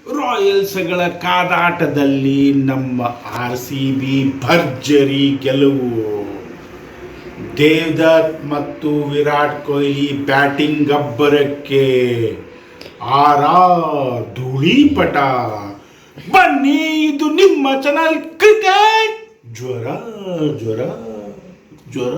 ರಾಯಲ್ಸ್ಗಳ ಕಾದಾಟದಲ್ಲಿ ನಮ್ಮ RCB ಭರ್ಜರಿ ಗೆಲುವು. ದೇವದತ್ ಮತ್ತು ವಿರಾಟ್ ಕೊಹ್ಲಿ ಬ್ಯಾಟಿಂಗ್ ಅಬ್ಬರಕ್ಕೆ ಧೂಳಿಪಟ. ಬನ್ನಿ, ಇದು ನಿಮ್ಮ ಚಾನಲ್ ಕ್ರಿಕೆಟ್ ಜ್ವರ ಜ್ವರ ಜ್ವರ.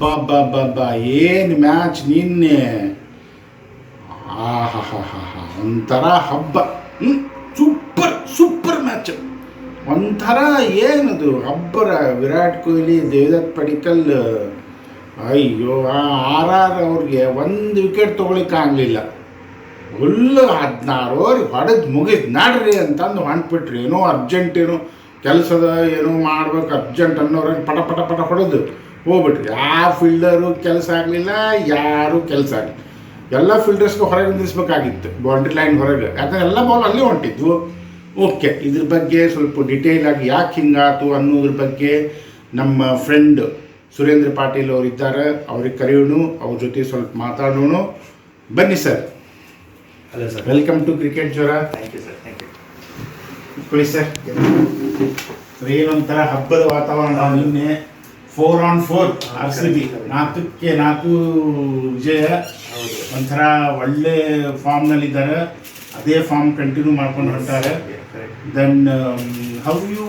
ಅಬ್ಬಬ್ಬಬ್ಬ, ಏನು ಮ್ಯಾಚ್ ನಿನ್ನೆ! ಒಂಥರ ಹಬ್ಬ. Super super match. ಒಂಥರ ಏನದು ಅಬ್ಬರ. ವಿರಾಟ್ ಕೊಹ್ಲಿ, ದೇವದತ್ ಪಡಿಕ್ಕಲ್, ಅಯ್ಯೋ RR ಅವ್ರಿಗೆ ಒಂದು ವಿಕೆಟ್ ತೊಗೊಳಿಕ್ಕಾಗಲಿಲ್ಲ. ಫುಲ್ಲು 16 ಓವರ್ ಹೊಡೆದು ಮುಗಿದು ನಡ್ರಿ ಅಂತಂದು ಹೊಂಟ್ಬಿಟ್ರಿ. ಏನೋ ಅರ್ಜೆಂಟ್, ಏನೋ ಕೆಲಸದ ಏನೋ ಮಾಡ್ಬೇಕು ಅರ್ಜೆಂಟ್ ಅನ್ನೋರಿಗೆ ಪಟ ಪಟ ಪಟ ಹೊಡೆದು ಹೋಗ್ಬಿಟ್ರಿ. ಯಾವ ಫೀಲ್ಡರು ಕೆಲಸ ಆಗಲಿಲ್ಲ, ಯಾರೂ ಕೆಲಸ ಆಗಲಿಲ್ಲ. ಎಲ್ಲ ಫೀಲ್ಡರ್ಸ್ಗೂ ಹೊರಗೆ ನಿಲ್ಲಿಸ್ಬೇಕಾಗಿತ್ತು, ಬೌಂಡ್ರಿ ಲೈನ್ ಹೊರಗೆ. ಯಾಕಂದರೆ ಎಲ್ಲ ಬಾಲ್ ಅಲ್ಲೇ ಹೊಂಟಿದ್ವು. ಓಕೆ, ಇದ್ರ ಬಗ್ಗೆ ಸ್ವಲ್ಪ ಡಿಟೇಲ್ ಆಗಿ ಯಾಕೆ ಹಿಂಗಾತು ಅನ್ನೋದ್ರ ಬಗ್ಗೆ ನಮ್ಮ ಫ್ರೆಂಡ್ ಸುರೇಂದ್ರ ಪಾಟೀಲ್ ಅವರು ಇದ್ದಾರೆ, ಅವ್ರಿಗೆ ಕರೆಯೋಣ, ಅವ್ರ ಜೊತೆ ಸ್ವಲ್ಪ ಮಾತಾಡೋಣ. ಬನ್ನಿ sir. Hello sir, welcome to cricket ಜ್ವರ. Thank you sir, thank you. ಕೊಡಿ ಸರ್. ಏನೊಂಥರ ಹಬ್ಬದ ವಾತಾವರಣ. ನಿನ್ನೆ 4-on-4 RCB 4-4 ವಿಜಯ. ಒಂಥರ ಒಳ್ಳೆ ಫಾರ್ಮ್ನಲ್ಲಿದ್ದಾರೆ. ಅದೇ ಫಾರ್ಮ್ ಕಂಟಿನ್ಯೂ ಮಾಡ್ಕೊಂಡು ಹೊಂಟಾರೆ. Then how you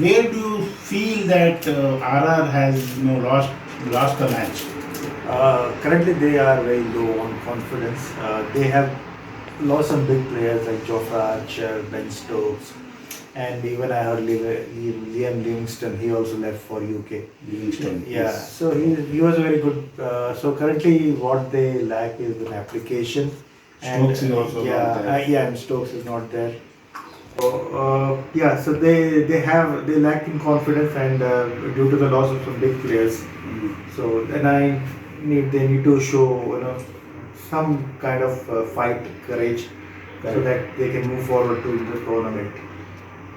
where do you feel that RR has lost the match? Currently they are very low on confidence. They have lost some big players like Jofra Archer, Ben Stokes, and even I heard Liam Livingstone. He also left for UK. Livingstone, yeah. yes. So he was very good. So currently what they lack is an application. Stokes is also not there. And Stokes is not there. So so they lack in confidence, and due to the loss of some big players. So then they need to show some kind of fight courage, so that they can move forward to the tournament.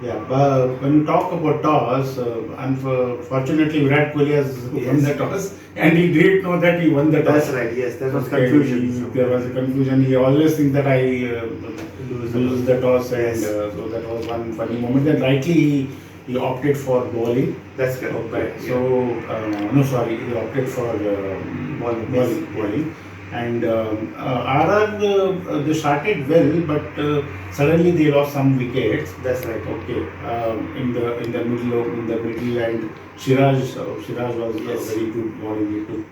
Yeah, but when you talk about toss, unfortunately Virat Kohli has won the toss, and he didn't know that he won the toss. That's right. Yes, there was confusion. There was a confusion. He always thinks that I lose the toss, and Yes. so that was one funny moment. And rightly he opted for bowling. That's correct. Okay. So he opted for bowling. And RR they started well, but suddenly they lost some wickets. That's right. Okay, in the middle, and Siraj was very good bowling. He took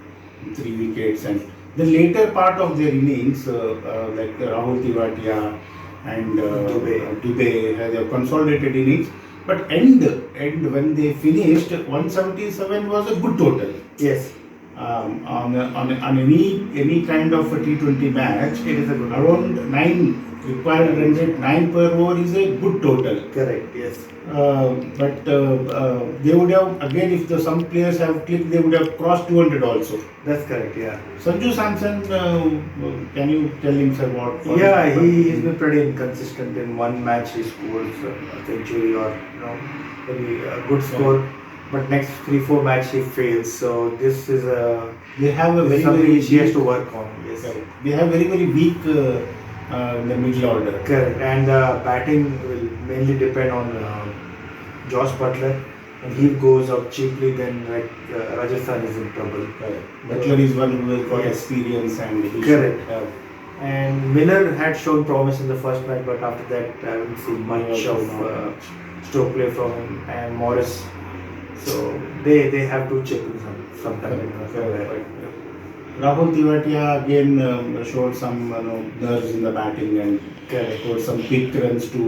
3 wickets, and the later part of their innings, like Rahul Tewatia and Dubey had a consolidated innings. But end when they finished, 177 was a good total. Yes. On any kind of a T20 match, It is a good around 9 required runs rate, 9 per over is a good total. Correct. Yes. But they would have, again, if some players have clicked, they would have crossed 200 also. That's correct. Yeah. Sanju Samson, can you tell him, sir, what? He's been pretty inconsistent. In one match he scores a century or maybe a good score, but next 3-4 match he fails. So this is They have a very something very which he has to work on. Yes. Correct. They have very very weak in the middle order. Correct. And batting will mainly depend on Josh Butler. And he goes up cheaply, then Rajasthan is in trouble. Correct. Butler is one who has got experience, and he Correct. should have. And Miller had shown promise in the first match, but after that I haven't seen much of stroke play from him. And Morris, so they have to check in sometime. Rahul Tewatia again showed some nerves in the batting, and scored some big runs to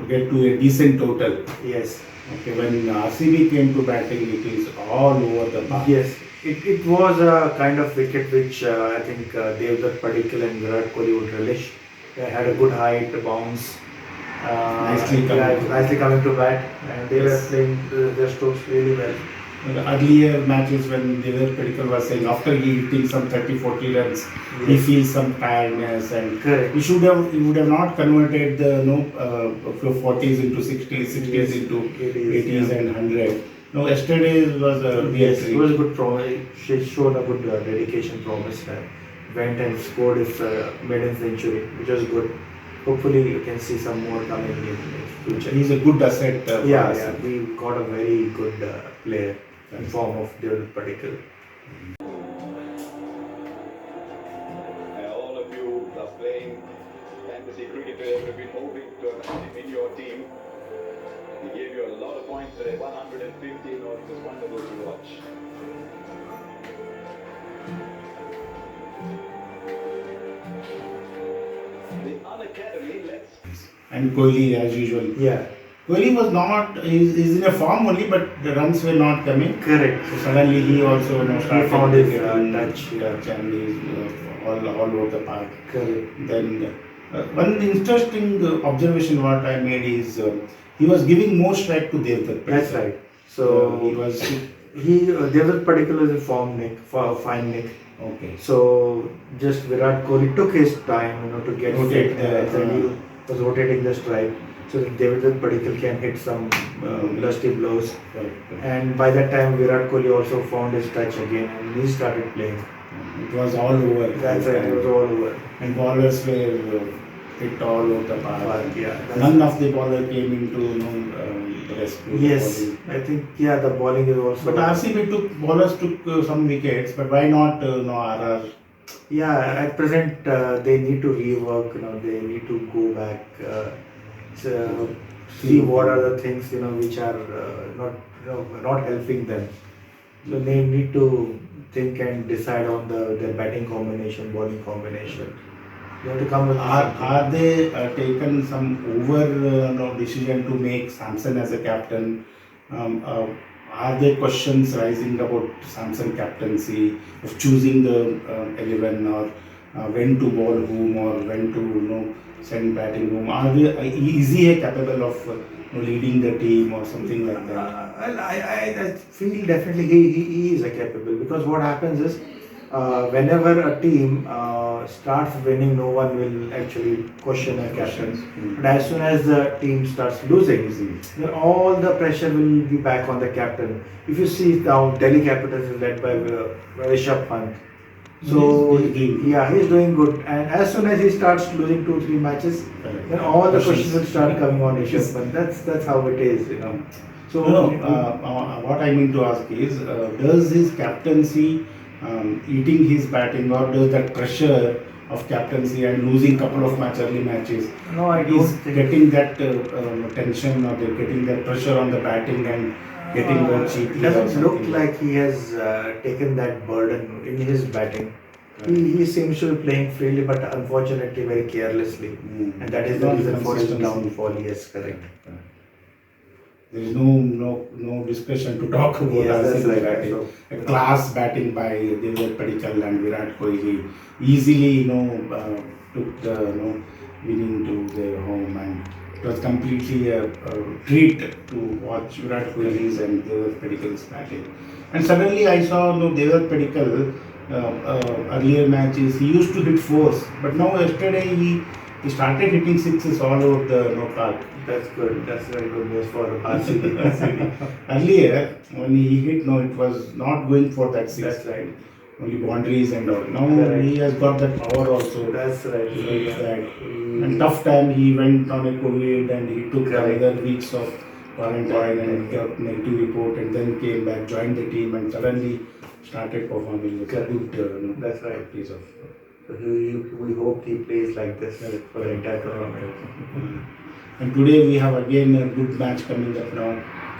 get to a decent total. Yes. Okay, when RCB came to batting, it is all over the park. Yes. It was a kind of wicket which I think Devdutt Padikkal and Virat Kohli would relish. They had a good height, bounce. Nicely coming to bat, and they were playing their strokes really well. The earlier matches when Devdutt Padikkal was saying after he hitting some 30-40 runs, he Yes. feels some tiredness and Correct. he would have not converted the 40s into 60s, 60s Yes. into 80s, 80s yeah. and 100. No, yesterday was a real Yes, it treat. was a good promise. She showed a good dedication promise there. Went and scored his maiden century, which was good. Hopefully, you can see some more coming in future. He's a good asset. For Yeah, us. yeah, we got a very good player in form of Devdutt Padikkal. All of you are playing fantasy cricket today. We've been hoping to have him in your team. He gave you a lot of points today, 150. It was wonderful to watch. The Unacademy, let's And Kohli as usual. Yeah, Kohli was not, he's in a form only, but the runs were not coming. correct. So suddenly he also started found his, getting touch, yeah. touch and he's all over the park. Correct. Then one interesting observation what I made is he was giving more strike to Devdutt. That's right. So he was Devdutt Padikkal is in form, Nick, for fine Nick. okay. So just Virat Kohli took his time, to get Rotate fit. the, He was rotating the strike so that Devdutt Padikkal can hit some lusty blows. And by that time, Virat Kohli also found his touch again and he started playing. It was all over. That's right, it was all over. And ballers were hit all over the park. Yeah, that's None of the bowler came into the rescue. Yes, Bowling. I think the bowling is also. But RCB bowlers took some wickets, but why not RR? Yeah, at present they need to rework. They need to go back, see what are the things which are not helping them. So they need to think and decide on their batting combination, bowling combination. They have to come with something. Are they taken some over decision to make Samson as a captain? Are there questions rising about Samson captaincy of choosing the 11 or when to bowl whom or when to send batting whom? Is he capable of leading the team or something like that? Well, I feel definitely he is capable because what happens is whenever a team starts winning, no one will actually question a captain. But as soon as the team starts losing, then all the pressure will be back on the captain. If you see now, Delhi Capitals is led by Rishabh Pant. So he's doing good. And as soon as he starts losing 2-3 matches, then all the questions will start coming on Rishabh Pant. That's how it is, So what I mean to ask is, does his captaincy eating his batting, or does that pressure of captaincy and losing couple of early matches, no, I don't is think getting that tension or they're getting that pressure on the batting and getting more cheaply? It doesn't look like he has taken that burden in his batting. He seems to be playing freely, but unfortunately very carelessly, and that is the Not reason for his consistency. downfall. Yes, correct. There is no discussion to talk about. Yes, that's RCB right. batting. So, A class batting by Devdutt Padikkal and Virat Kohli easily took the winning to their home, and it was completely a treat to watch Virat Kohli's and Devdutt Padikkal's batting. And suddenly I saw Devdutt Padikkal earlier matches he used to hit fours, but now yesterday he started hitting sixes all over the park. that's good. That's very good news for RCB. Earlier, when he hit, it was not going for that six. That's right. Only boundaries and all. Now Correct. he has got that power also. That's right. So it's that. And tough time, he went on a COVID and he took Correct. another weeks of quarantine and got negative report and then came back, joined the team and suddenly started performing with a good That's right. piece of. So we hope he plays like this for the entire tournament. And today we have again a good match coming up now.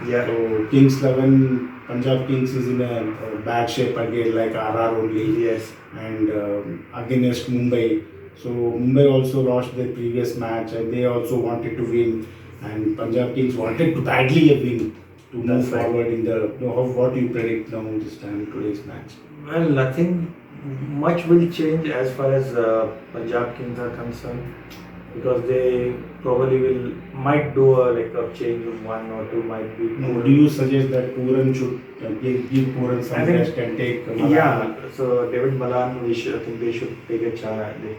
Yeah. So Kings 11, Punjab Kings is in a bad shape again, like RR only. Yes. And against Mumbai. So Mumbai also lost their previous match and they also wanted to win. And Punjab Kings wanted to badly win to move That's right. forward in the. What do you predict now this time, today's match? Well, nothing much will change as far as Punjab Kings are concerned. because they probably might do a change of 1 or 2 might be. No, do you suggest that Pooran should give Pooran some I think- rest and take Malan? Yeah, so David Malan, I think they should take a chance.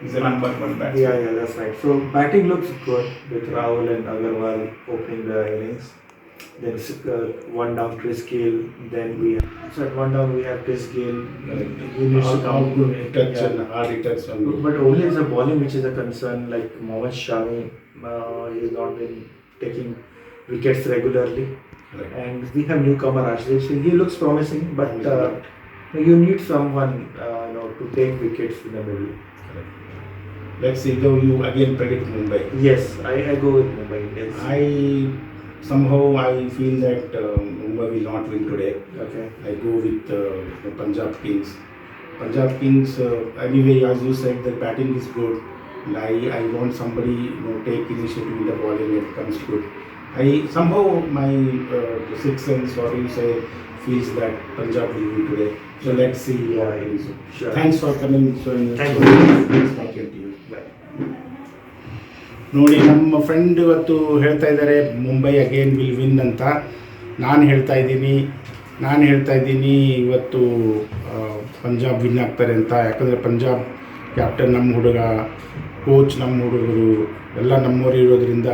He's the number one batsman. Yeah, that's right. So batting looks good with Rahul and Agarwal opening the innings. Then one down Chris Gayle. Then so at one down we have Chris Gayle. He needs to How come. good touch Yeah. and hard hitters on But only is the bowling which is a concern. Like Mohammad Shami, he has not been taking wickets regularly. Right. And we have newcomer Ashish Singh. He looks promising, but you need someone to take wickets in the middle. Let's see, though you again predict Mumbai. Yes, I go with Mumbai Indians. I feel that Mumbai will not win today. Okay. I go with the Punjab Kings. Punjab Kings, anyway, as you said, the batting is good. And I want somebody take initiative in the bowling. It comes good. Somehow my sixth sense, what you say, feels that Punjab will win today. So let's see. Sure. Thanks for coming. Thank you. Nice talking to you. Bye. ನೋಡಿ, ನಮ್ಮ friend ಇವತ್ತು ಹೇಳ್ತಾ ಇದ್ದಾರೆ Mumbai again will win ಅಂತ. ನಾನು ಹೇಳ್ತಾ ಇದ್ದೀನಿ ಇವತ್ತು ಪಂಜಾಬ್ ವಿನ್ ಆಗ್ತಾರೆ ಅಂತ. ಯಾಕಂದರೆ ಪಂಜಾಬ್ ಕ್ಯಾಪ್ಟನ್ ನಮ್ಮ ಹುಡುಗ, ಕೋಚ್ ನಮ್ಮ ಹುಡುಗರು ಎಲ್ಲ ನಮ್ಮವರು ಇರೋದ್ರಿಂದ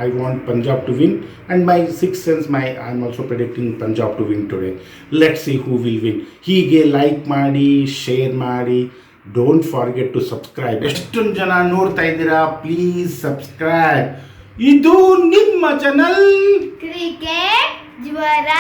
I want Punjab to win, and my sixth sense, I am also predicting Punjab to win today. Let's see who will win. ಹೀಗೆ ಲೈಕ್ ಮಾಡಿ, ಶೇರ್ ಮಾಡಿ, ಡೋಂಟ್ ಫಾರ್ಗೆಟ್ ಟು ಸಬ್ಸ್ಕ್ರೈಬ್. ಎಷ್ಟೊಂದು ಜನ ನೋಡ್ತಾ ಇದ್ದೀರಾ, ಪ್ಲೀಸ್ ಸಬ್ಸ್ಕ್ರೈಬ್. ಇದು ನಿಮ್ಮ ಚಾನಲ್ ಕ್ರಿಕೆಟ್ ಜ್ವರ.